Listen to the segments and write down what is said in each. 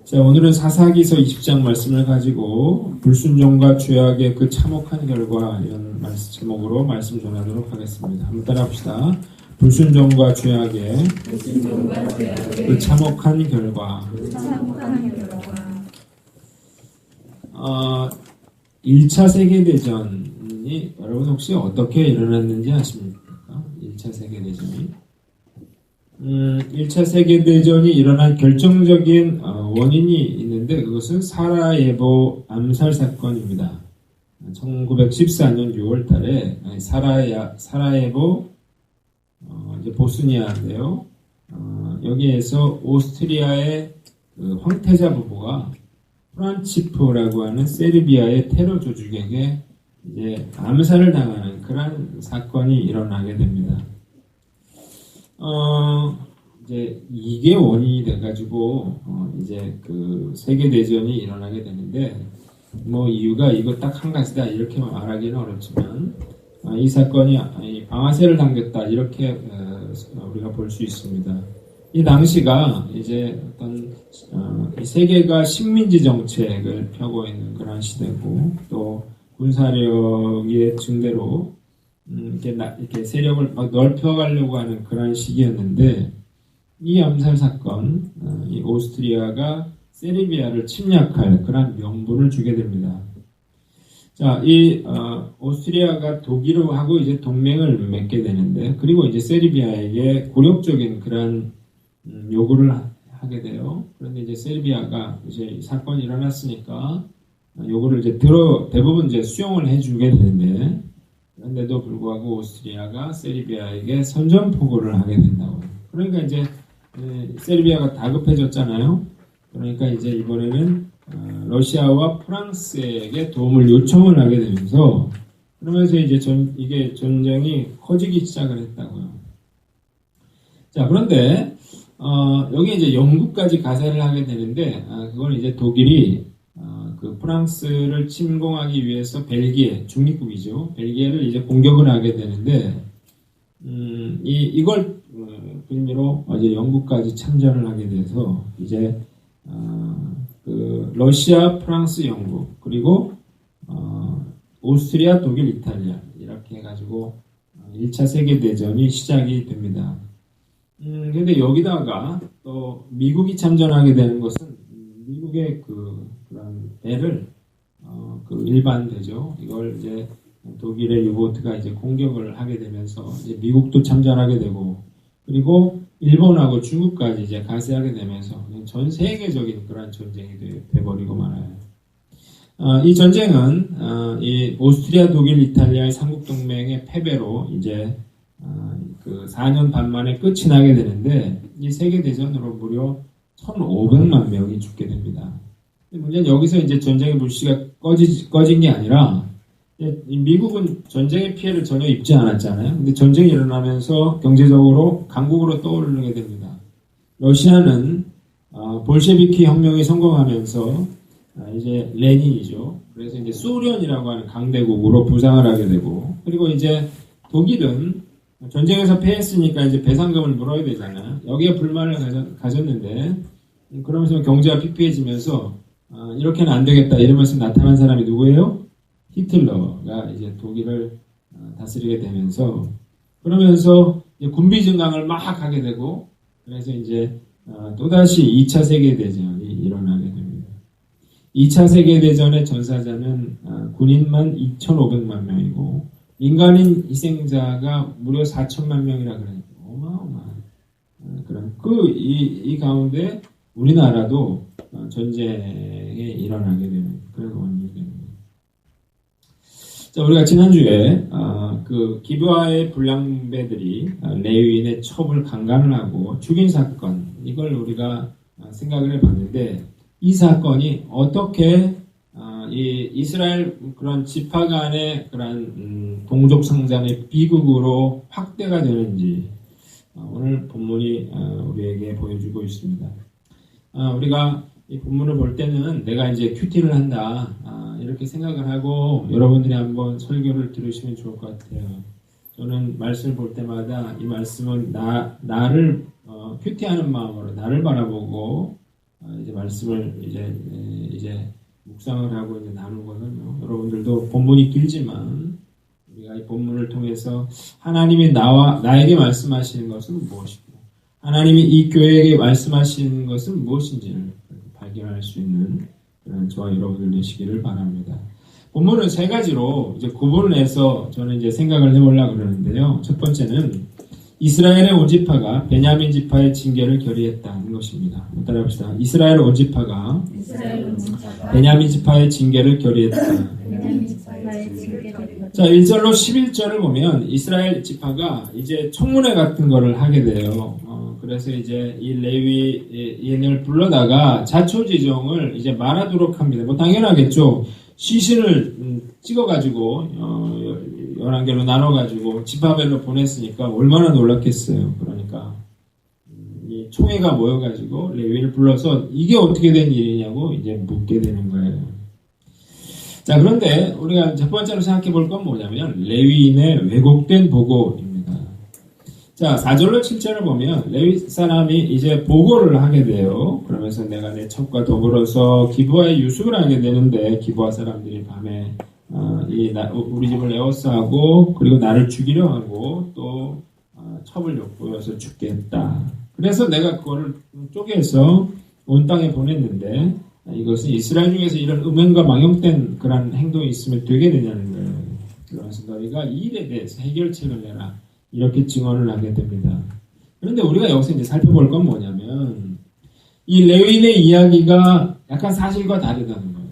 자, 오늘은 사사기서 20장 말씀을 가지고 불순종과 죄악의 그 참혹한 결과 이런 제목으로 말씀 전하도록 하겠습니다. 한번 따라합시다. 불순종과 죄악의 그 참혹한 결과. 1차 세계대전이 여러분 혹시 어떻게 일어났는지 아십니까? 1차 세계대전이 1차 세계대전이 일어난 결정적인 원인이 있는데 그것은 사라예보 암살 사건입니다. 1914년 6월 달에 사라예보 이제 보스니아인데요. 여기에서 오스트리아의 그 황태자 부부가 프란치프라고 하는 세르비아의 테러 조직에게 이제 암살을 당하는 그런 사건이 일어나게 됩니다. 이제 이게 원인이 돼가지고 이제 그 세계 대전이 일어나게 되는데 뭐 이유가 이거 딱 한 가지다 이렇게 말하기는 어렵지만 이 사건이 방아쇠를 당겼다 이렇게 우리가 볼 수 있습니다. 이 당시가 이제 어떤 이 세계가 식민지 정책을 펴고 있는 그런 시대고 또 군사력의 증대로 이렇게 세력을 막 넓혀가려고 하는 그런 시기였는데 이 암살 사건, 이 오스트리아가 세르비아를 침략할 그런 명분을 주게 됩니다. 자, 이 오스트리아가 독일하고 이제 동맹을 맺게 되는데 그리고 이제 세르비아에게 굴욕적인 그런 요구를 하게 돼요. 그런데 이제 세르비아가 이제 사건이 일어났으니까 요구를 이제 대부분 이제 수용을 해주게 되는데 그런데도 불구하고 오스트리아가 세르비아에게 선전포고를 하게 된다고요. 그러니까 이제 세르비아가 다급해졌잖아요. 그러니까 이제 이번에는 러시아와 프랑스에게 도움을 요청을 하게 되면서 그러면서 이제 이게 전쟁이 커지기 시작을 했다고요. 자, 그런데 여기 이제 영국까지 가세를 하게 되는데 그건 이제 독일이 그 프랑스를 침공하기 위해서 벨기에 중립국이죠. 벨기에를 이제 공격을 하게 되는데 이걸 빌미로 이제 영국까지 참전을 하게 돼서 이제 그 러시아, 프랑스, 영국 그리고 오스트리아, 독일, 이탈리아 이렇게 해가지고 1차 세계 대전이 시작이 됩니다. 근데 여기다가 또 미국이 참전하게 되는 것은 미국의 그런 배를 그 일반대죠. 이걸 이제 독일의 유보트가 이제 공격을 하게 되면서 이제 미국도 참전하게 되고 그리고 일본하고 중국까지 이제 가세하게 되면서 전 세계적인 그런 전쟁이 돼버리고 말아요. 이 전쟁은 이 오스트리아, 독일, 이탈리아의 삼국동맹의 패배로 이제 그 4년 반 만에 끝이 나게 되는데 이 세계대전으로 무려 1,500만 명이 죽게 됩니다. 문제는 여기서 이제 전쟁의 불씨가 꺼진 게 아니라 미국은 전쟁의 피해를 전혀 입지 않았잖아요. 근데 전쟁이 일어나면서 경제적으로 강국으로 떠오르게 됩니다. 러시아는 볼셰비키 혁명이 성공하면서 이제 레닌이죠. 그래서 이제 소련이라고 하는 강대국으로 부상을 하게 되고 그리고 이제 독일은 전쟁에서 패했으니까 이제 배상금을 물어야 되잖아요. 여기에 불만을 가졌는데 그러면서 경제가 피폐해지면서 이렇게는 안 되겠다 이러면서 나타난 사람이 누구예요? 히틀러가 이제 독일을 다스리게 되면서 그러면서 이제 군비 증강을 막 하게 되고 그래서 이제 또다시 2차 세계대전이 일어나게 됩니다. 2차 세계대전의 전사자는 군인만 2,500만 명이고 민간인 희생자가 무려 4천만 명이라 그래요. 어마어마한 그런 이 가운데 우리나라도 전쟁에 일어나게 되는 그런 원인이 됩니다. 자, 우리가 지난주에 그 기브아의 불량배들이 레위인의 첩을 강간을 하고 죽인 사건 이걸 우리가 생각을 해봤는데 이 사건이 어떻게 이 이스라엘 그런 지파 간의 그런 동족 상잔의 비극으로 확대가 되는지 오늘 본문이 우리에게 보여주고 있습니다. 우리가 이 본문을 볼 때는 내가 이제 큐티를 한다 이렇게 생각을 하고 여러분들이 한번 설교를 들으시면 좋을 것 같아요. 저는 말씀을 볼 때마다 이 말씀은 나를 큐티하는 마음으로 나를 바라보고 이제 말씀을 이제 묵상을 하고 이제 나누거든요. 여러분들도 본문이 길지만 우리가 이 본문을 통해서 하나님이 나에게 말씀하시는 것은 무엇이고 하나님이 이 교회에게 말씀하시는 것은 무엇인지를 발견할 수 있는 그런 저와 여러분들 되시기를 바랍니다. 본문은 세 가지로 이제 구분을 해서 저는 이제 생각을 해보려고 그러는데요. 첫 번째는 이스라엘의 온 지파가 베냐민 지파의 징계를 결의했다는 것입니다. 따라합시다. 이스라엘 온 지파가 베냐민 지파의 징계를 결의했다. 자, 1절로 11절을 보면 이스라엘 지파가 이제 청문회 같은 거를 하게 돼요. 그래서 이제 이 레위인을 불러다가 자초지종을 이제 말하도록 합니다. 뭐 당연하겠죠. 시신을 찍어가지고 11개로 나눠가지고 지파별로 보냈으니까 얼마나 놀랐겠어요. 그러니까 이 총회가 모여가지고 레위인을 불러서 이게 어떻게 된 일이냐고 이제 묻게 되는 거예요. 자, 그런데 우리가 첫 번째로 생각해 볼 건 뭐냐면 레위인의 왜곡된 보고입니다. 자, 4절로 7절을 보면 레위 사람이 이제 보고를 하게 돼요. 그러면서 내가 내 첩과 더불어서 기브아에 유숙을 하게 되는데 기브아 사람들이 밤에 우리 집을 에워싸고 그리고 나를 죽이려 하고 또 첩을 엿보여서 죽겠다. 그래서 내가 그거를 쪼개서 온 땅에 보냈는데 이것은 이스라엘 중에서 이런 음행과 망령된 그런 행동이 있으면 되게 되냐는 거예요. 그래서 너희가 이 일에 대해서 해결책을 내라. 이렇게 증언을 하게 됩니다. 그런데 우리가 여기서 이제 살펴볼 건 뭐냐면 이 레위인의 이야기가 약간 사실과 다르다는 거예요.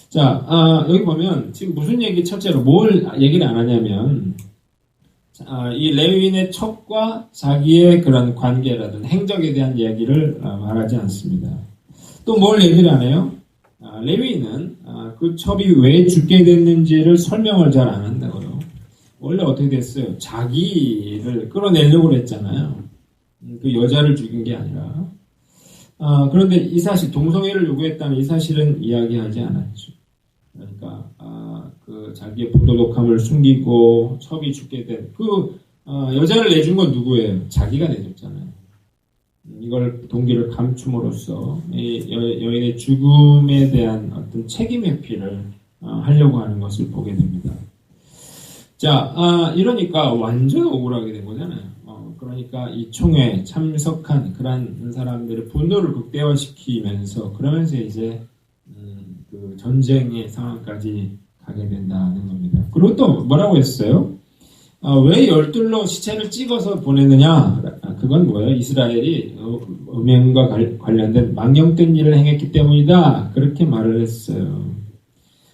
자, 여기 보면 지금 무슨 얘기 첫째로 뭘 얘기를 안 하냐면 이 레위인의 첩과 자기의 그런 관계라든 행적에 대한 이야기를 말하지 않습니다. 또 뭘 얘기를 안 해요? 레위인은 그 첩이 왜 죽게 됐는지를 설명을 잘 안 한다고요. 원래 어떻게 됐어요? 자기를 끌어내려고 했잖아요. 그 여자를 죽인 게 아니라. 그런데 이 사실, 동성애를 요구했다는 이 사실은 이야기하지 않았죠. 그러니까, 그 자기의 부도덕함을 숨기고 첩이 죽게 된 여자를 내준 건 누구예요? 자기가 내줬잖아요. 이걸 동기를 감춤으로써 여인의 죽음에 대한 어떤 책임 회피를 하려고 하는 것을 보게 됩니다. 자, 이러니까 완전 억울하게 된 거잖아요. 그러니까 이 총회에 참석한 그런 사람들의 분노를 극대화시키면서 그러면서 이제 그 전쟁의 상황까지 가게 된다는 겁니다. 그리고 또 뭐라고 했어요? 왜 열둘로 시체를 찍어서 보내느냐? 그건 뭐예요? 이스라엘이 음행과 관련된 망령된 일을 행했기 때문이다. 그렇게 말을 했어요.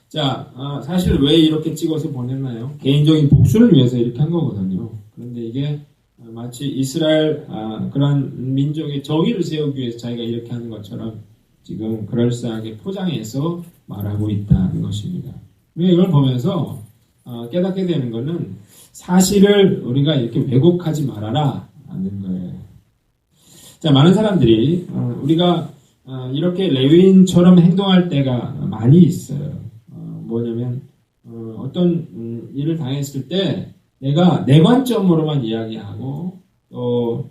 자, 사실 왜 이렇게 찍어서 보냈나요? 개인적인 복수를 위해서 이렇게 한 거거든요. 그런데 이게 마치 이스라엘 그런 민족의 정의를 세우기 위해서 자기가 이렇게 하는 것처럼 지금 그럴싸하게 포장해서 말하고 있다는 것입니다. 이걸 보면서 깨닫게 되는 것은 사실을 우리가 이렇게 왜곡하지 말아라 하는 거예요. 자, 많은 사람들이 우리가 이렇게 레위인처럼 행동할 때가 많이 있어요. 뭐냐면 어떤 일을 당했을 때 내가 내 관점으로만 이야기하고 또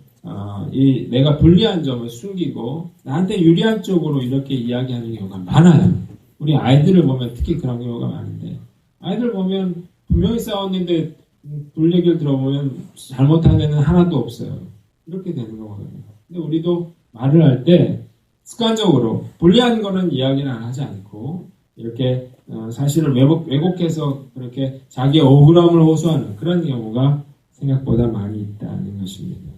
내가 불리한 점을 숨기고 나한테 유리한 쪽으로 이렇게 이야기하는 경우가 많아요. 우리 아이들을 보면 특히 그런 경우가 많은데 아이들 보면 분명히 싸웠는데 불 얘기를 들어보면 잘못한 애는 하나도 없어요. 이렇게 되는 거거든요. 근데 우리도 말을 할 때 습관적으로 불리한 거는 이야기를 안 하지 않고 이렇게 사실을 왜곡해서 그렇게 자기의 억울함을 호소하는 그런 경우가 생각보다 많이 있다는 것입니다.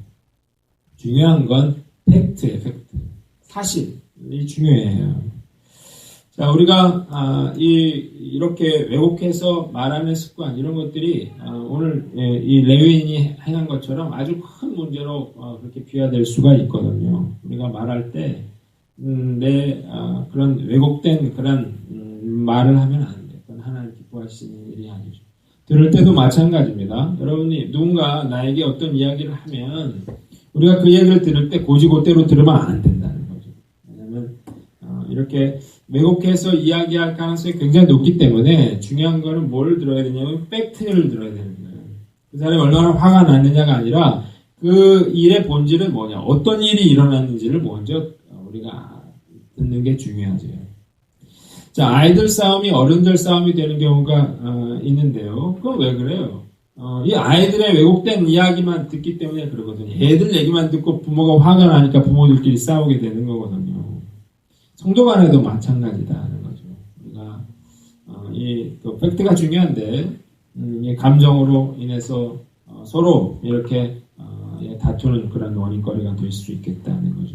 중요한 건 팩트예요, 팩트. 사실이 중요해요. 자, 우리가 이렇게 왜곡해서 말하는 습관 이런 것들이 오늘 이 레위인이 행한 것처럼 아주 큰 문제로 그렇게 비화될 수가 있거든요. 우리가 말할 때 그런 왜곡된 그런 말을 하면 안 돼요. 그건 하나님 기뻐하시는 일이 아니죠. 들을 때도 마찬가지입니다. 여러분이 누군가 나에게 어떤 이야기를 하면 우리가 그 얘기를 들을 때 고지고대로 들으면 안 된다는 거죠. 왜냐하면 이렇게 왜곡해서 이야기할 가능성이 굉장히 높기 때문에 중요한 거는 뭘 들어야 되냐면 팩트를 들어야 되는 거예요. 그 사람이 얼마나 화가 났느냐가 아니라 그 일의 본질은 뭐냐, 어떤 일이 일어났는지를 먼저 우리가 듣는 게 중요하죠. 자, 아이들 싸움이 어른들 싸움이 되는 경우가 있는데요. 그건 왜 그래요? 이 아이들의 왜곡된 이야기만 듣기 때문에 그러거든요. 애들 얘기만 듣고 부모가 화가 나니까 부모들끼리 싸우게 되는 거거든요. 성도 간에도 마찬가지다는 거죠. 우리가 또 팩트가 중요한데 이 감정으로 인해서 서로 이렇게 다투는 그런 원인거리가 될 수 있겠다는 거죠.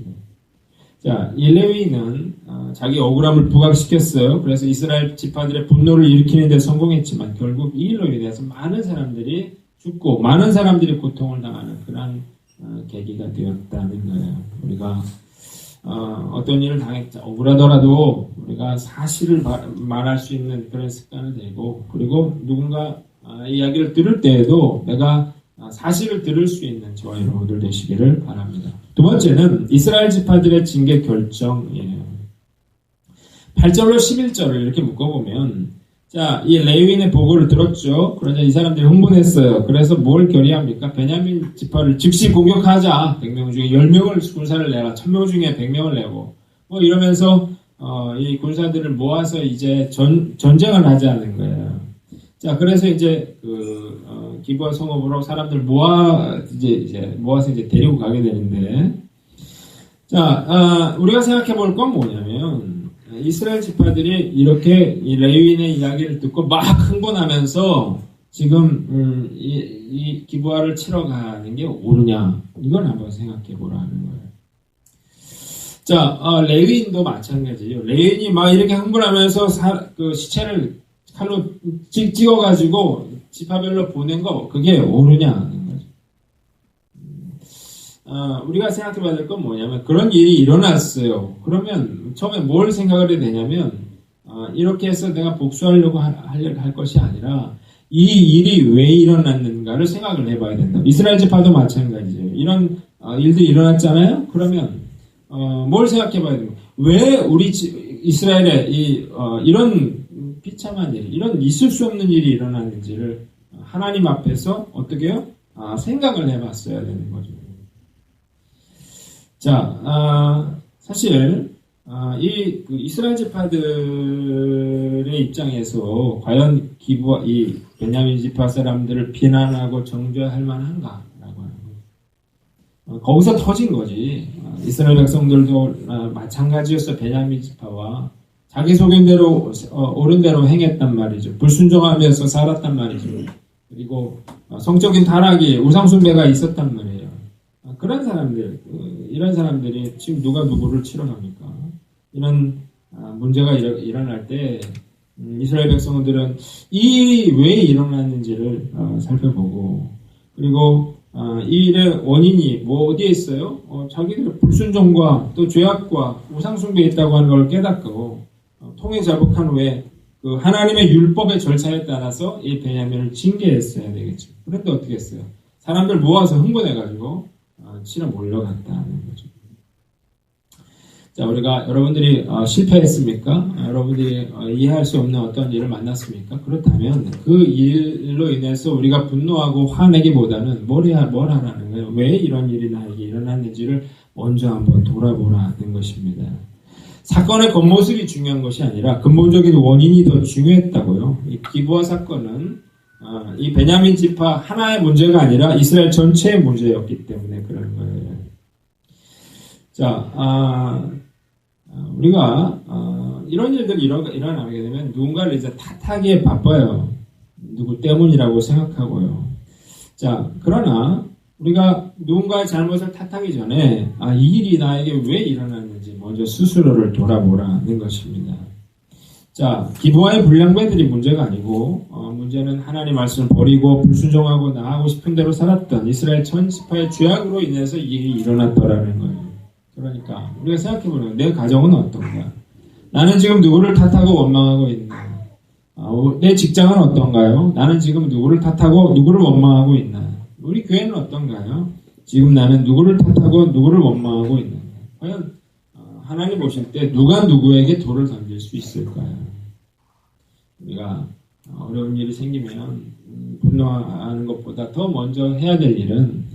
자, 이 레위인은 자기 억울함을 부각시켰어요. 그래서 이스라엘 지파들의 분노를 일으키는 데 성공했지만 결국 이 일로 인해서 많은 사람들이 죽고 많은 사람들이 고통을 당하는 그런 계기가 되었다는 거예요. 우리가 어떤 일을 당했자 억울하더라도 우리가 사실을 말할 수 있는 그런 습관을 들이고, 그리고 누군가 이야기를 들을 때에도 내가 사실을 들을 수 있는 저와 여러분들 되시기를 바랍니다. 두 번째는 이스라엘 지파들의 징계 결정이에요. 8절로 11절을 이렇게 묶어보면, 자, 이 레위인의 보고를 들었죠. 그러자 이 사람들이 흥분했어요. 그래서 뭘 결의합니까? 베냐민 지파를 즉시 공격하자. 100명 중에 10명을 군사를 내라. 1000명 중에 100명을 내고. 뭐 이러면서 이 군사들을 모아서 이제 전쟁을 하자는 거예요. 자, 그래서 이제 기부와 성읍으로 사람들 모아서 이제 데리고 가게 되는데, 자, 우리가 생각해 볼 건 뭐냐면, 이스라엘 지파들이 이렇게 이 레위인의 이야기를 듣고 막 흥분하면서 지금 이 기부화를 치러 가는 게 옳으냐, 이걸 한번 생각해 보라는 거예요. 자, 레위인도 마찬가지예요. 레위인이 막 이렇게 흥분하면서 그 시체를 칼로 찍어가지고 지파별로 보낸 거, 그게 옳으냐는 거죠. 우리가 생각해 봐야 될 건 뭐냐면, 그런 일이 일어났어요. 그러면 처음에 뭘 생각을 해야 되냐면, 이렇게 해서 내가 복수하려고 할 것이 아니라 이 일이 왜 일어났는가를 생각을 해봐야 된다. 이스라엘 지파도 마찬가지예요. 이런 일들이 일어났잖아요. 그러면 뭘 생각해 봐야 됩니까? 왜 우리 이스라엘에 이런 비참한 일, 이런 있을 수 없는 일이 일어났는지를 하나님 앞에서 어떻게 해요? 생각을 해봤어야 되는 거죠. 자, 사실 이스라엘 지파들의 입장에서 과연 이 베냐민 지파 사람들을 비난하고 정죄할 만한가라고 하는 거예요. 거기서 터진 거지. 이스라엘 백성들도 마찬가지였어. 베냐민 지파와 자기 속임대로 옳은 대로 행했단 말이죠. 불순종하면서 살았단 말이죠. 그리고 성적인 타락이, 우상숭배가 있었단 말이에요. 그런 사람들, 이런 사람들이 지금 누가 누구를 치러갑니까? 이런 문제가 일어날 때 이스라엘 백성들은 이 일이 왜 일어났는지를 살펴보고, 그리고 이 일의 원인이 어디에 있어요? 자기들 불순종과 또 죄악과 우상숭배에 있다고 하는 걸 깨닫고 통해 자복한 후에 그 하나님의 율법의 절차에 따라서 이 베냐민을 징계했어야 되겠죠. 그런데 어떻게 했어요? 사람들 모아서 흥분해가지고 치러 몰려갔다는 거죠. 자, 우리가 여러분들이 실패했습니까? 여러분들이 이해할 수 없는 어떤 일을 만났습니까? 그렇다면 그 일로 인해서 우리가 분노하고 화내기보다는 뭘 하라는 거예요? 왜 이런 일이 나에게 일어났는지를 먼저 한번 돌아보라는 것입니다. 사건의 겉모습이 중요한 것이 아니라 근본적인 원인이 더 중요했다고요. 이 기부화 사건은 이 베냐민 지파 하나의 문제가 아니라 이스라엘 전체의 문제였기 때문에 그런 거예요. 자, 우리가 이런 일들이 일어나게 되면 누군가를 이제 탓하기에 바빠요. 누구 때문이라고 생각하고요. 자, 그러나 우리가 누군가의 잘못을 탓하기 전에 이 일이 나에게 왜 일어났는지 먼저 스스로를 돌아보라는 것입니다. 자, 기부와의 불량배들이 문제가 아니고 문제는 하나님 말씀을 버리고 불순종하고 나하고 싶은 대로 살았던 이스라엘 전 지파의 죄악으로 인해서 이 일이 일어났더라는 거예요. 그러니까 우리가 생각해보면 내 가정은 어떤가? 나는 지금 누구를 탓하고 원망하고 있나? 내 직장은 어떤가요? 나는 지금 누구를 탓하고 누구를 원망하고 있나? 우리 교회는 어떤가요? 지금 나는 누구를 탓하고 누구를 원망하고 있나? 과연 하나님 보실 때 누가 누구에게 돌을 던질 수 있을까요? 우리가 어려운 일이 생기면 분노하는 것보다 더 먼저 해야 될 일은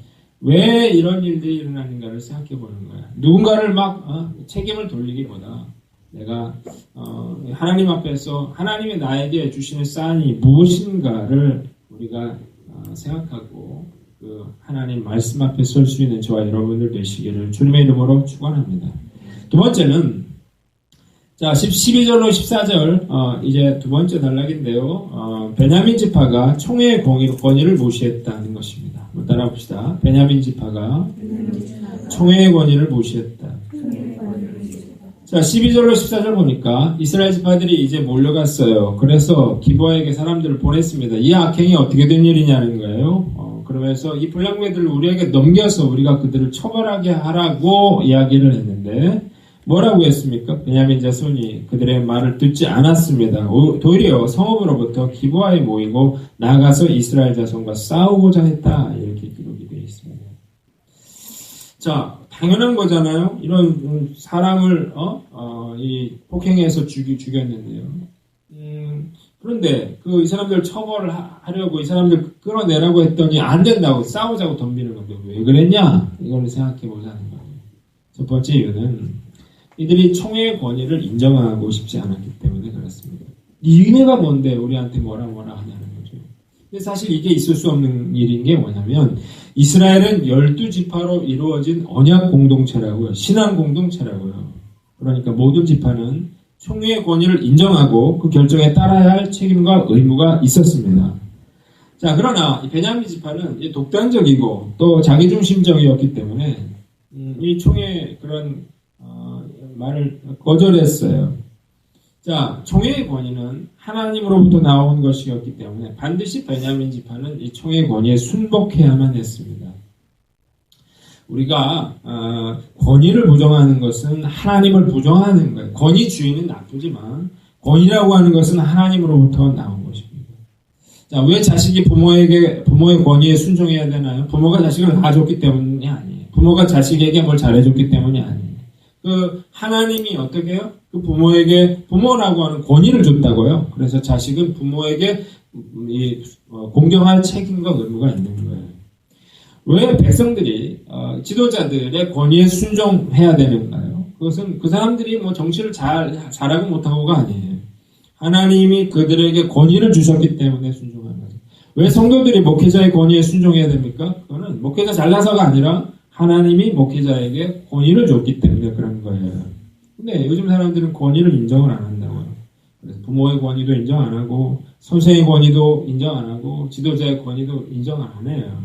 왜 이런 일들이 일어나는가를 생각해 보는 거야. 누군가를 막 책임을 돌리기보다 내가 하나님 앞에서 하나님이 나에게 주시는 사인이 무엇인가를 우리가 생각하고 그 하나님 말씀 앞에 설 수 있는 저와 여러분들 되시기를 주님의 이름으로 축원합니다. 두 번째는 자 12절로 14절 이제 두 번째 단락인데요. 베냐민 지파가 총회의 권위를 무시했다는 것입니다. 한번 따라 봅시다. 베냐민 지파가 총회의 권위를 무시했다. 자 12절로 14절 보니까 이스라엘 지파들이 이제 몰려갔어요. 그래서 기브아에게 사람들을 보냈습니다. 이 악행이 어떻게 된 일이냐는 거예요. 그러면서 이 불량배들을 우리에게 넘겨서 우리가 그들을 처벌하게 하라고 이야기를 했는데 뭐라고 했습니까? 베냐민 자손이 그들의 말을 듣지 않았습니다. 도리어 성읍으로부터 기브아에 모이고 나가서 이스라엘 자손과 싸우고자 했다. 이렇게 기록이 되어 있습니다. 자, 당연한 거잖아요. 이런 사람을 이 폭행해서 죽였는데요. 그런데 이 사람들 처벌을 하려고 이 사람들 끌어내라고 했더니 안 된다고 싸우자고 덤비는 건데 왜 그랬냐? 이걸 생각해 보자는 거예요. 첫 번째 이유는 이들이 총회의 권위를 인정하고 싶지 않았기 때문에 그렇습니다. 니네가 뭔데 우리한테 뭐라 하냐는 거죠. 근데 사실 이게 있을 수 없는 일인 게 뭐냐면 이스라엘은 12지파로 이루어진 언약 공동체라고요. 신앙 공동체라고요. 그러니까 모든 지파는 총회의 권위를 인정하고 그 결정에 따라야 할 책임과 의무가 있었습니다. 자, 그러나 이 베냐민 지파는 독단적이고 또 자기중심적이었기 때문에 이 총회의 그런 말을 거절했어요. 자, 총회의 권위는 하나님으로부터 나온 것이었기 때문에 반드시 베냐민 지파는 이 총회의 권위에 순복해야만 했습니다. 우리가 권위를 부정하는 것은 하나님을 부정하는 거예요. 권위 주인은 나쁘지만 권위라고 하는 것은 하나님으로부터 나온 것입니다. 자, 왜 자식이 부모의 권위에 순종해야 되나요? 부모가 자식을 낳아줬기 때문이 아니에요. 부모가 자식에게 뭘 잘해줬기 때문이 아니에요. 하나님이 어떻게 해요? 부모라고 하는 권위를 줬다고요. 그래서 자식은 부모에게 공경할 책임과 의무가 있는 거예요. 왜 백성들이 지도자들의 권위에 순종해야 되는가요? 그것은 그 사람들이 정치를 잘하고 못하고가 아니에요. 하나님이 그들에게 권위를 주셨기 때문에 순종하는 거죠. 왜 성도들이 목회자의 권위에 순종해야 됩니까? 그거는 목회자 잘나서가 아니라 하나님이 목회자에게 권위를 줬기 때문에 그런 거예요. 근데 요즘 사람들은 권위를 인정을 안 한다고요. 그래서 부모의 권위도 인정 안 하고 선생의 권위도 인정 안 하고 지도자의 권위도 인정 안 해요.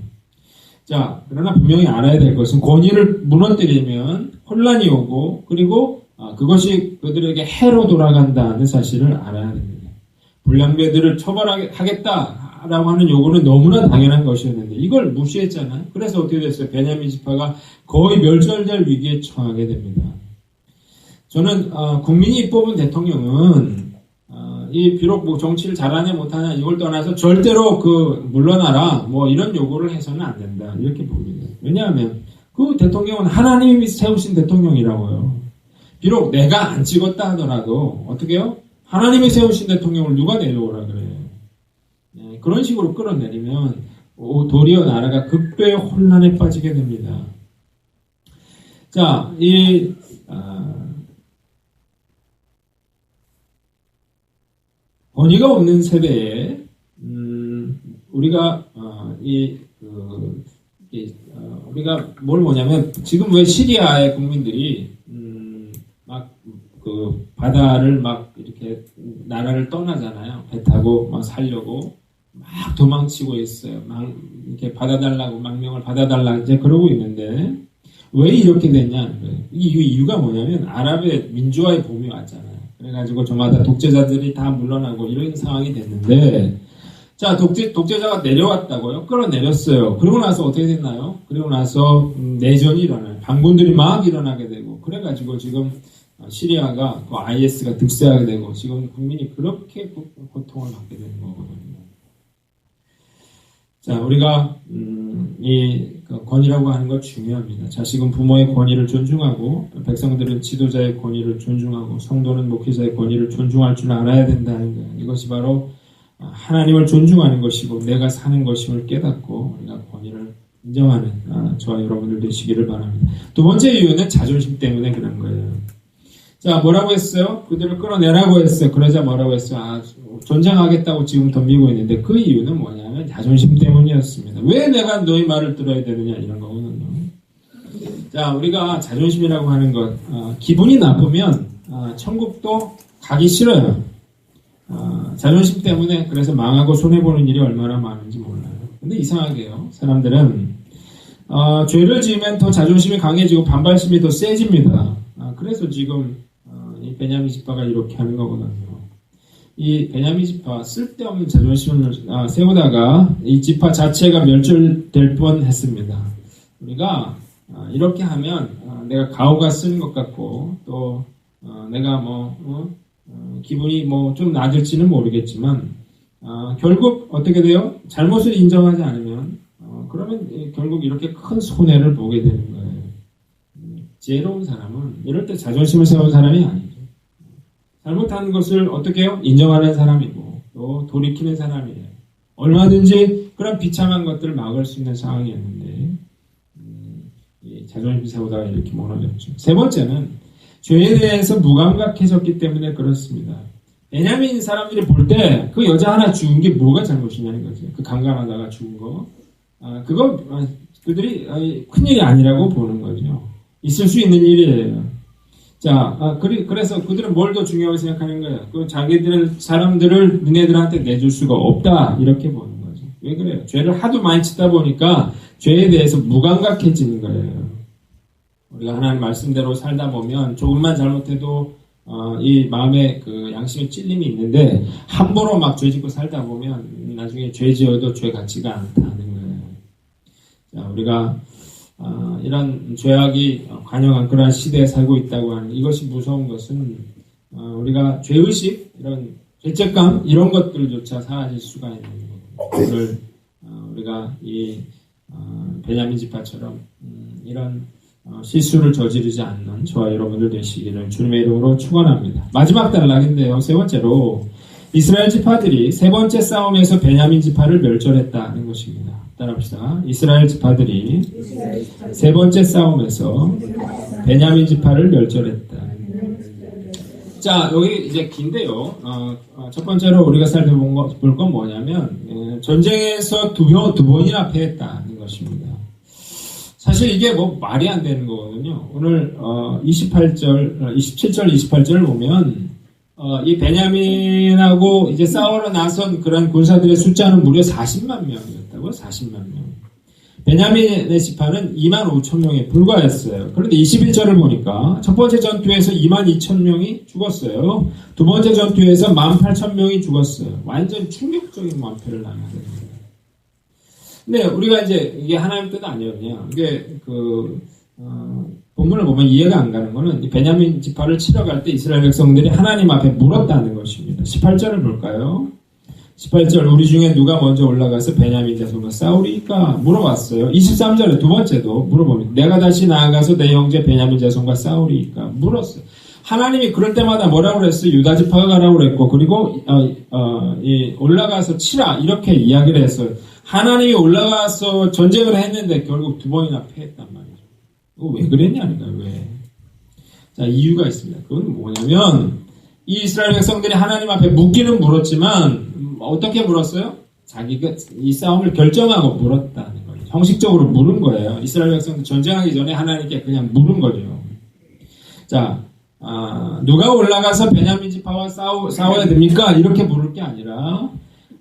자, 그러나 분명히 알아야 될 것은 권위를 무너뜨리면 혼란이 오고 그리고 그것이 그들에게 해로 돌아간다는 사실을 알아야 됩니다. 불량배들을 처벌하겠다라고 하는 요구는 너무나 당연한 것이었는데 이걸 무시했잖아요. 그래서 어떻게 됐어요? 베냐민 지파가 거의 멸절될 위기에 처하게 됩니다. 저는 국민이 뽑은 대통령은 비록 정치를 잘하냐 못하냐 이걸 떠나서 절대로 물러나라 이런 요구를 해서는 안 된다 이렇게 봅니다. 왜냐하면 그 대통령은 하나님이 세우신 대통령이라고요. 비록 내가 안 찍었다 하더라도 어떻게 해요? 하나님이 세우신 대통령을 누가 내려오라 그래요. 그런 식으로 끌어내리면 도리어 나라가 극도의 혼란에 빠지게 됩니다. 자, 권위가 없는 세대에 우리가 뭘 보냐면 지금 왜 시리아의 국민들이 바다를 이렇게 나라를 떠나잖아요. 배 타고 살려고 막 도망치고 있어요. 이렇게 받아달라고 망명을 받아달라고 이제 그러고 있는데 왜 이렇게 됐냐는 거예요. 이유가 뭐냐면 아랍의 민주화의 봄이 왔잖아요. 그래가지고 저마다 독재자들이 다 물러나고 이런 상황이 됐는데 자, 독재자가 내려왔다고요? 끌어내렸어요. 그러고 나서 어떻게 됐나요? 그리고 나서 내전이 일어나요. 반군들이 막 일어나게 되고 그래가지고 지금 시리아가 IS가 득세하게 되고 지금 국민이 그렇게 고통을 받게 되는 거거든요. 자, 우리가 권위라고 하는 것 중요합니다. 자식은 부모의 권위를 존중하고 백성들은 지도자의 권위를 존중하고 성도는 목회자의 권위를 존중할 줄 알아야 된다는 거예요. 이것이 바로 하나님을 존중하는 것이고 내가 사는 것임을 깨닫고 우리가 권위를 인정하는 저와 여러분들 되시기를 바랍니다. 두 번째 이유는 자존심 때문에 그런 거예요. 자, 뭐라고 했어요? 그들을 끌어내라고 했어요. 그러자 뭐라고 했어요? 전쟁하겠다고 지금 덤비고 있는데 그 이유는 뭐냐면 자존심 때문이었습니다. 왜 내가 너희 말을 들어야 되느냐 이런 거거든요. 자, 우리가 자존심이라고 하는 것, 기분이 나쁘면 천국도 가기 싫어요. 자존심 때문에 그래서 망하고 손해보는 일이 얼마나 많은지 몰라요. 근데 이상하게요. 사람들은 죄를 지으면 더 자존심이 강해지고 반발심이 더 세집니다. 그래서 지금 이 베냐민 지파가 이렇게 하는 거거든요. 이 베냐민 지파 쓸데없는 자존심을 세우다가 이 지파 자체가 멸절될 뻔했습니다. 우리가 이렇게 하면 내가 가오가 쓰는 것 같고 또 내가 기분이 좀 낮을지는 모르겠지만 결국 어떻게 돼요? 잘못을 인정하지 않으면 그러면 결국 이렇게 큰 손해를 보게 되는 거예요. 지혜로운 사람은 이럴 때 자존심을 세운 사람이 아니죠. 잘못한 것을 어떻게 해요? 인정하는 사람이고 또 돌이키는 사람이에요. 얼마든지 그런 비참한 것들을 막을 수 있는 상황이었는데 자존심 세우다가 이렇게 무너졌죠. 세 번째는 죄에 대해서 무감각해졌기 때문에 그렇습니다. 베냐민 사람들이 볼 때 그 여자 하나 죽은 게 뭐가 잘못이냐는 거죠. 그 강간하다가 죽은 거. 그거 그들이 큰일이 아니라고 보는 거죠. 있을 수 있는 일이에요. 자, 그래서 그들은 뭘 더 중요하게 생각하는 거예요. 그 사람들을 니네들한테 내줄 수가 없다. 이렇게 보는 거죠. 왜 그래요? 죄를 하도 많이 짓다 보니까 죄에 대해서 무감각해지는 거예요. 우리가 하나님 말씀대로 살다 보면 조금만 잘못해도 이 마음에 그 양심의 찔림이 있는데 함부로 막 죄 짓고 살다 보면 나중에 죄 지어도 죄 같지가 않다는 거예요. 자, 우리가 이런 죄악이 관영한 그러한 시대에 살고 있다고 하는 이것이 무서운 것은 우리가 죄의식, 이런 죄책감 이런 것들조차 사라질 수가 있는 거예요. 오늘 우리가 이 베냐민 지파처럼 이런 실수를 저지르지 않는 저와 여러분들 되시기를 주님의 이름으로 축원합니다. 마지막 단락인데요. 세 번째로 이스라엘 지파들이 세 번째 싸움에서 베냐민 지파를 멸절했다는 것입니다. 따라합시다. 이스라엘 지파들이 세 번째 싸움에서 베냐민 지파를 멸절했다. 자, 여기 이제 긴데요. 첫 번째로 우리가 살펴볼 건 뭐냐면 전쟁에서 두 번이나 패했다는 것입니다. 사실 이게 말이 안 되는 거거든요. 오늘 27절, 28절을 보면 이 베냐민하고 이제 싸우러 나선 그런 군사들의 숫자는 무려 40만 명이었다고요. 40만 명. 베냐민의 지파는 2만 5천 명에 불과했어요. 그런데 21절을 보니까 첫 번째 전투에서 2만 2천 명이 죽었어요. 두 번째 전투에서 1만 8천 명이 죽었어요. 완전 충격적인 완패를 당하게 됩니다. 근데 우리가 이제 이게 하나님 뜻 아니었냐. 이게 본문을 보면 이해가 안 가는 거는 이 베냐민 지파를 치러 갈 때 이스라엘 백성들이 하나님 앞에 물었다는 것입니다. 18절을 볼까요? 18절 우리 중에 누가 먼저 올라가서 베냐민 자손과 싸우리까 물어봤어요. 23절에 두 번째도 물어봅니다. 내가 다시 나아가서 내 형제 베냐민 자손과 싸우리까 물었어요. 하나님이 그럴 때마다 뭐라고 그랬어요? 유다 지파가 가라고 그랬고 그리고 올라가서 치라 이렇게 이야기를 했어요. 하나님이 올라가서 전쟁을 했는데 결국 두 번이나 패했단 말이죠. 왜 그랬냐는 거예요. 왜? 자, 이유가 있습니다. 그건 뭐냐면 이 이스라엘 백성들이 하나님 앞에 묻기는 물었지만 어떻게 물었어요? 자기가 이 싸움을 결정하고 물었다는 거예요. 형식적으로 물은 거예요. 이스라엘 백성들 전쟁하기 전에 하나님께 그냥 물은 거죠. 자, 누가 올라가서 베냐민 지파와 싸워야 됩니까? 이렇게 물을 게 아니라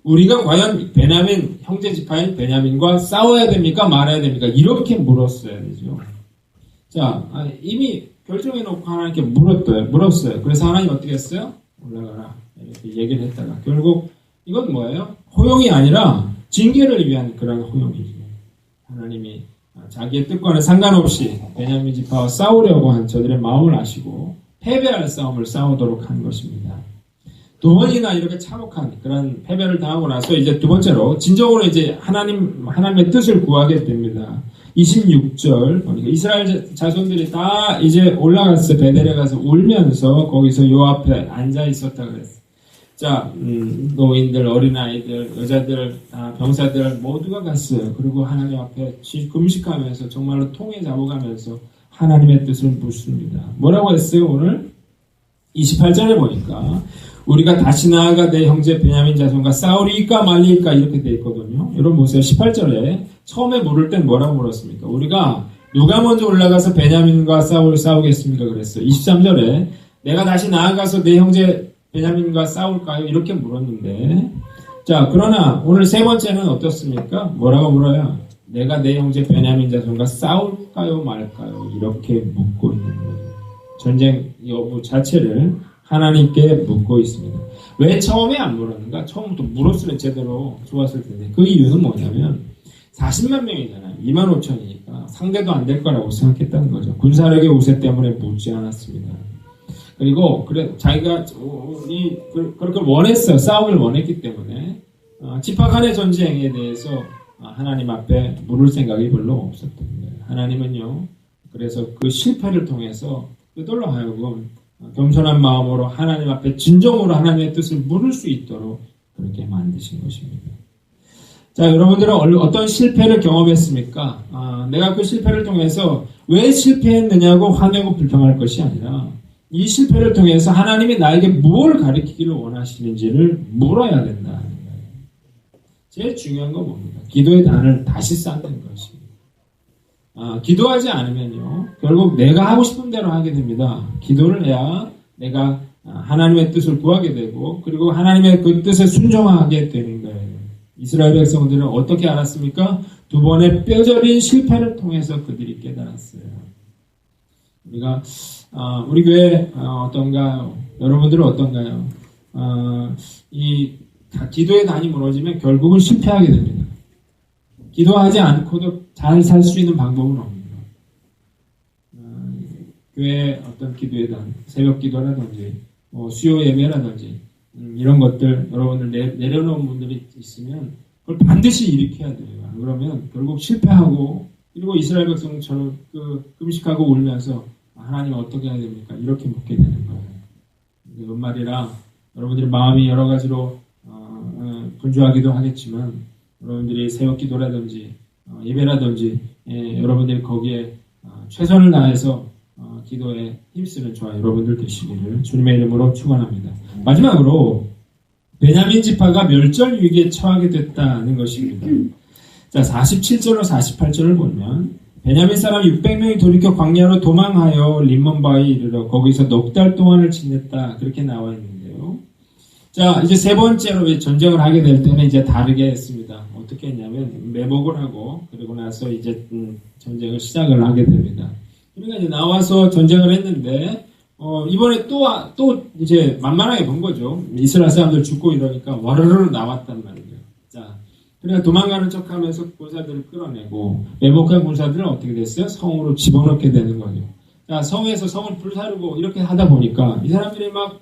우리가 과연 베냐민 형제 지파인 베냐민과 싸워야 됩니까? 말아야 됩니까? 이렇게 물었어야 되죠. 자, 이미 결정해놓고 하나님께 물었어요. 그래서 하나님 어떻게 했어요? 올라가라 이렇게 얘기를 했다가 결국 이건 뭐예요? 호용이 아니라 징계를 위한 그런 호용이죠. 하나님이 자기의 뜻과는 상관없이 베냐민 지파와 싸우려고 한 저들의 마음을 아시고 패배할 싸움을 싸우도록 한 것입니다. 두 번이나 이렇게 참혹한 그런 패배를 당하고 나서 이제 두 번째로 진정으로 이제 하나님의 뜻을 구하게 됩니다. 26절 보니까 이스라엘 자손들이 다 이제 올라갔어요. 베델에 가서 울면서 거기서 요 앞에 앉아 있었다 그랬어요. 자, 노인들, 어린아이들, 여자들, 병사들 모두가 갔어요. 그리고 하나님 앞에 금식하면서 정말로 통에 잡아가면서 하나님의 뜻을 묻습니다. 뭐라고 했어요? 오늘 28절에 보니까 우리가 다시 나아가 내 형제 베냐민 자손과 싸우리까 말리까 이렇게 돼 있거든요. 여러분 보세요. 18절에 처음에 물을 땐 뭐라고 물었습니까? 우리가 누가 먼저 올라가서 베냐민과 싸우겠습니까? 그랬어요. 23절에 내가 다시 나아가서 내 형제 베냐민과 싸울까요? 이렇게 물었는데, 자, 그러나 오늘 세 번째는 어떻습니까? 뭐라고 물어요? 내가 내 형제 베냐민 자손과 싸울까요? 말까요? 이렇게 묻고 있는 거예요. 전쟁 여부 자체를 하나님께 묻고 있습니다. 왜 처음에 안 물었는가? 처음부터 물었으면 제대로 좋았을 텐데, 그 이유는 뭐냐면 40만 명이잖아요. 2만 5천이니까 상대도 안 될 거라고 생각했다는 거죠. 군사력의 우세 때문에 묻지 않았습니다. 그리고 자기가 그렇게 원했어요. 싸움을 원했기 때문에 지파 간의 전쟁에 대해서 하나님 앞에 물을 생각이 별로 없었던 거예요. 하나님은요. 그래서 그 실패를 통해서 그들로 하여금 겸손한 마음으로 하나님 앞에 진정으로 하나님의 뜻을 물을 수 있도록 그렇게 만드신 것입니다. 자, 여러분들은 어떤 실패를 경험했습니까? 내가 그 실패를 통해서 왜 실패했느냐고 화내고 불평할 것이 아니라 이 실패를 통해서 하나님이 나에게 무엇을 가르치기를 원하시는지를 물어야 된다는 거예요. 제일 중요한 건 뭡니까? 기도의 단을 다시 쌓는 것입니다. 기도하지 않으면요, 결국 내가 하고 싶은 대로 하게 됩니다. 기도를 해야 내가 하나님의 뜻을 구하게 되고, 그리고 하나님의 그 뜻에 순종하게 되는 거예요. 이스라엘 백성들은 어떻게 알았습니까? 두 번의 뼈저린 실패를 통해서 그들이 깨달았어요. 우리 교회 어떤가요? 여러분들은 어떤가요? 기도의 단이 무너지면 결국은 실패하게 됩니다. 기도하지 않고도 잘 살 수 있는 방법은 없습니다. 교회 어떤 기도의 단, 새벽 기도라든지, 수요 예배라든지, 이런 것들 여러분들 내려놓은 분들이 있으면 그걸 반드시 일으켜야 돼요. 그러면 결국 실패하고, 그리고 이스라엘 백성처럼 금식하고 울면서 하나님 어떻게 해야 됩니까? 이렇게 묻게 되는 거예요. 연말이라 여러분들이 마음이 여러 가지로 분주하기도 하겠지만, 여러분들이 새벽 기도라든지 예배라든지 여러분들이 거기에 최선을 다해서 기도에 힘쓰는 저와 여러분들 되시기를 주님의 이름으로 축원합니다. 마지막으로 베냐민 지파가 멸절 위기에 처하게 됐다는 것입니다. 자, 47절로 48절을 보면 베냐민 사람 600명이 돌이켜 광야로 도망하여 림몬바에 이르러 거기서 넉 달 동안을 지냈다, 그렇게 나와 있는데요. 자, 이제 세 번째로 전쟁을 하게 될 때는 이제 다르게 했습니다. 어떻게 했냐면 매복을 하고, 그리고 나서 이제 전쟁을 시작을 하게 됩니다. 그러니까 이제 나와서 전쟁을 했는데 이번에 또 이제 만만하게 본 거죠. 이스라엘 사람들 죽고 이러니까 와르르 나왔단 말이에요. 자, 그러니까 도망가는 척하면서 군사들을 끌어내고, 매복한 군사들은 어떻게 됐어요? 성으로 집어넣게 되는 거죠. 자, 성에서 성을 불사르고 이렇게 하다 보니까 이 사람들이 막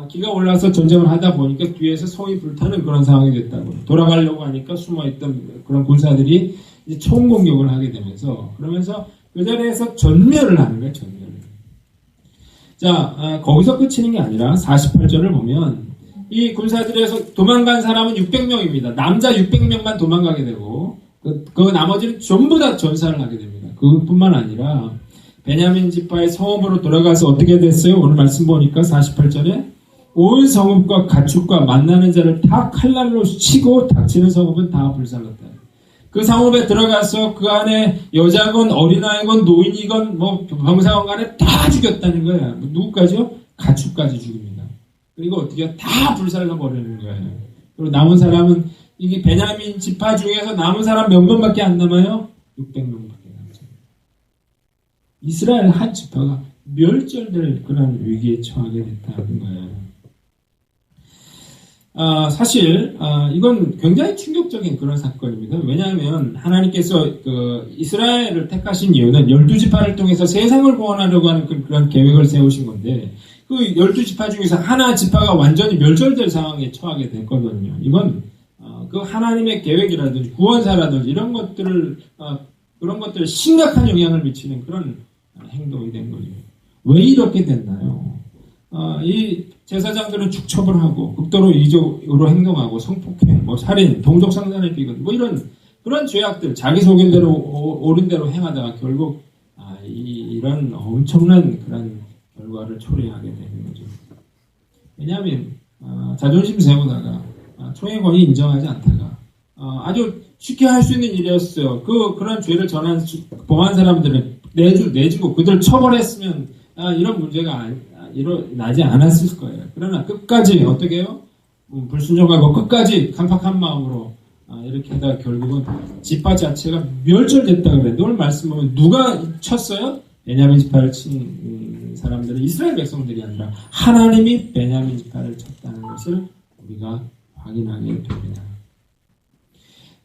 기가 올라서 전쟁을 하다 보니까 뒤에서 성이 불타는 그런 상황이 됐다고요. 돌아가려고 하니까 숨어있던 그런 군사들이 이제 총 공격을 하게 되면서, 그러면서 그 자리에서 전멸을 하는 거예요. 전멸을. 자, 거기서 끝이는 게 아니라 48절을 보면 이 군사들에서 도망간 사람은 600명입니다. 남자 600명만 도망가게 되고, 그 나머지는 전부 다 전사를 하게 됩니다. 그뿐만 아니라 베냐민 지파의 성읍으로 돌아가서 어떻게 됐어요? 오늘 말씀 보니까 48절에 온 성읍과 가축과 만나는 자를 다 칼날로 치고 닥치는 성읍은 다 불살랐다. 그 성읍에 들어가서 그 안에 여자건 어린아이건 노인이건 병사건 간에 다 죽였다는 거예요. 누구까지요? 가축까지 죽입니다. 그리고 어떻게 다 불살라 버리는 거예요. 그리고 남은 사람은, 이게 베냐민 지파 중에서 남은 사람 몇 명밖에 안 남아요? 600명밖에 남죠. 이스라엘 한 지파가 멸절될 그런 위기에 처하게 됐다는 거예요. 사실 이건 굉장히 충격적인 그런 사건입니다. 왜냐하면 하나님께서 이스라엘을 택하신 이유는 12지파를 통해서 세상을 구원하려고 하는 그런 계획을 세우신 건데, 그 12지파 중에서 하나 지파가 완전히 멸절될 상황에 처하게 됐거든요. 이건 그 하나님의 계획이라든지 구원사라든지 이런 것들을 그런 것들 심각한 영향을 미치는 그런 행동이 된 거죠. 왜 이렇게 됐나요? 이 제사장들은 축처벌하고 극도로 이적으로 행동하고 성폭행, 뭐 살인, 동족상잔의 비극, 뭐 이런 그런 죄악들 자기 속인대로 옳은 대로 행하다가 결국 이런 엄청난 그런 결과를 초래하게 되는 거죠. 왜냐하면 자존심 세우다가 총의 권위 인정하지 않다가 아주 쉽게 할 수 있는 일이었어요. 그런 죄를 범한 사람들은 내주고 그들 처벌했으면 이런 문제가 일어나지 않았을 거예요. 그러나 끝까지 어떻게 해요? 불순종하고 끝까지 강팍한 마음으로 이렇게 하다가 결국은 지파 자체가 멸절됐다 그래. 오늘 말씀 보면 누가 쳤어요? 베냐민 지파를 친 사람들은 이스라엘 백성들이 아니라 하나님이 베냐민 지파를 쳤다는 것을 우리가 확인하게 됩니다.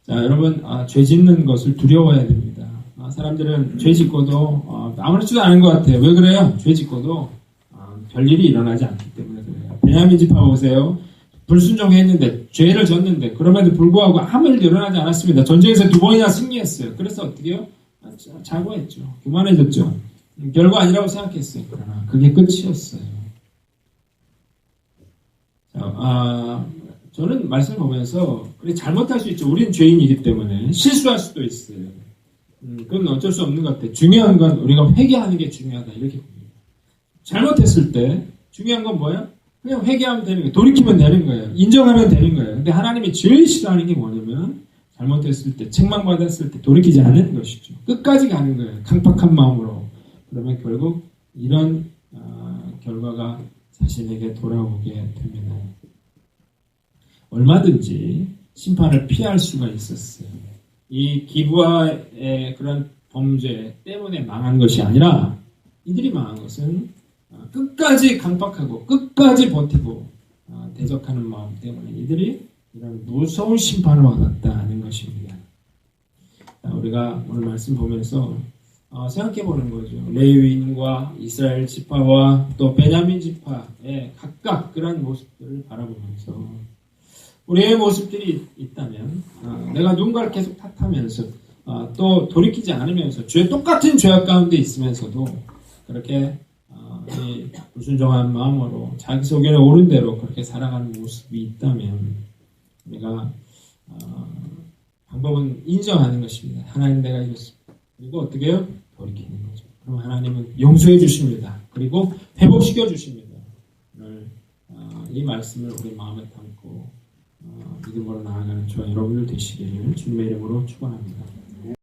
자, 여러분, 죄 짓는 것을 두려워해야 됩니다. 사람들은 죄 짓고도 아무렇지도 않은 것 같아요. 왜 그래요? 죄 짓고도 별일이 일어나지 않기 때문에 그래요. 베냐민 지파 보세요. 불순종했는데 죄를 졌는데 그럼에도 불구하고 아무 일도 일어나지 않았습니다. 전쟁에서 2번이나 승리했어요. 그래서 어떻게 해요? 자고했죠. 교만해졌죠. 별거 아니라고 생각했어요. 그러나 그게 끝이었어요. 자, 저는 말씀을 보면서 그래 잘못할 수 있죠. 우리는 죄인이기 때문에 실수할 수도 있어요. 그건 어쩔 수 없는 것 같아요. 중요한 건 우리가 회개하는 게 중요하다 이렇게 봅니다. 잘못했을 때 중요한 건 뭐예요? 그냥 회개하면 되는 거예요. 돌이키면 되는 거예요. 인정하면 되는 거예요. 근데 하나님이 제일 싫어하는 게 뭐냐면 잘못했을 때, 책망받았을 때 돌이키지 않는 것이죠. 끝까지 가는 거예요. 강팍한 마음으로. 그러면 결국 이런 결과가 자신에게 돌아오게 됩니다. 얼마든지 심판을 피할 수가 있었어요. 이 기브아의 그런 범죄 때문에 망한 것이 아니라 이들이 망한 것은 끝까지 강박하고 끝까지 버티고 대적하는 마음 때문에 이들이 이런 무서운 심판을 받았다는 것입니다. 우리가 오늘 말씀 보면서 생각해 보는 거죠. 레위인과 이스라엘 지파와 또 베냐민 지파의 각각 그런 모습들을 바라보면서 우리의 모습들이 있다면 내가 누군가를 계속 탓하면서 또 돌이키지 않으면서 똑같은 죄악 가운데 있으면서도 그렇게 이 불순종한 마음으로 자기 속에 옳은 대로 그렇게 살아가는 모습이 있다면 우리가 방법은 인정하는 것입니다. 하나님 내가 이렇습니다. 그리고 어떻게 해요? 돌이키는 거죠. 그럼 하나님은 용서해 주십니다. 그리고 회복시켜 주십니다. 오늘 이 말씀을 우리 마음에 담고 믿음으로 나아가는 저와 여러분들 되시기를 주님의 이름으로 축원합니다.